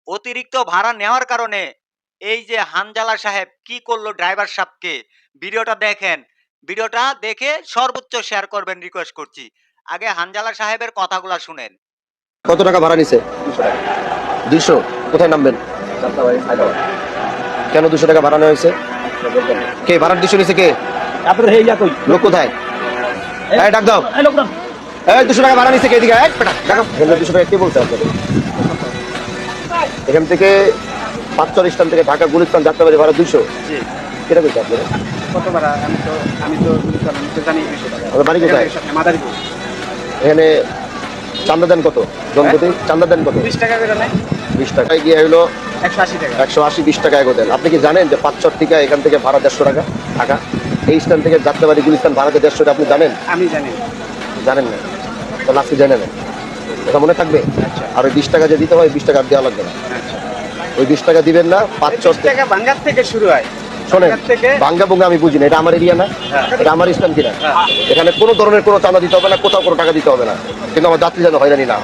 অতিরিক্ত ভাড়া নেওয়ার কারণে এই যে হানজালা সাহেব কি করলো ড্রাইভার সাহেবকে, ভিডিওটা দেখেন। ভিডিওটা দেখে সর্বোচ্চ শেয়ার করবেন রিকোয়েস্ট করছি। আগে হানজালা সাহেবের কথাগুলা শুনেন। কত টাকা ভাড়া নিছে? 200। কোথায় নামবেন? কেন 200 টাকা ভাড়া নেওয়া হয়েছে? কে ভাড়ার 200 নিছে? কে লোক কোথায়? এই ডাক দাও। এই 200 টাকা ভাড়া নিছে কে? এদিকে এক পেটা দেখো। 200 টাকা কে বলছে আপনাদের? এখান থেকে পাঁচচর স্ট্যান্ড থেকে ঢাকা গুলিস্তান যাত্রাবাড়ি ভাড়া 200। জি। কেটা বলছে আপনারা? কত ভাড়া? আমি তো জানি 200 টাকা। আপনার বাড়ি কোথায়? মাদারীপুর। এখানে চান্দা দেন কত? জনপ্রতি চান্দা দেন কত? 20 টাকা করে নেয়। 20 টাকায় গিয়ে হলো 180 টাকা। 180, 20 টাকা এগো দেন। আপনি কি জানেন যে পাঁচচর থেকে এখান থেকে ভাড়া 150 টাকা ঢাকা? এই স্ট্যান্ড থেকে যাত্রাবাড়ি গুলিস্তান ভাড়াতে 150 টাকা, আপনি জানেন? আমি জানি। জানেন না? তাহলে আজকে জানেন না, এটা মনে থাকবে। আর ওই 20 টাকা যে দিতে হয়, 20 টাকা আর দেওয়া লাগবে না। ওই 20 টাকা দিবেন না। 20 টাকা বাঙ্গার থেকে শুরু হয়। শোনেন, বাঙ্গার থেকে বাঙ্গা বুঙ্গা আমি বুঝি না, এটা আমার এরিয়া না, এটা আমার স্ট্যান্ড কিনা। এখানে কোনো ধরনের কোনো চাঁদা দিতে হবে না, কোথাও কোনো টাকা দিতে হবে না, কিন্তু আমার যাত্রী যেন হয়রানি না হয়।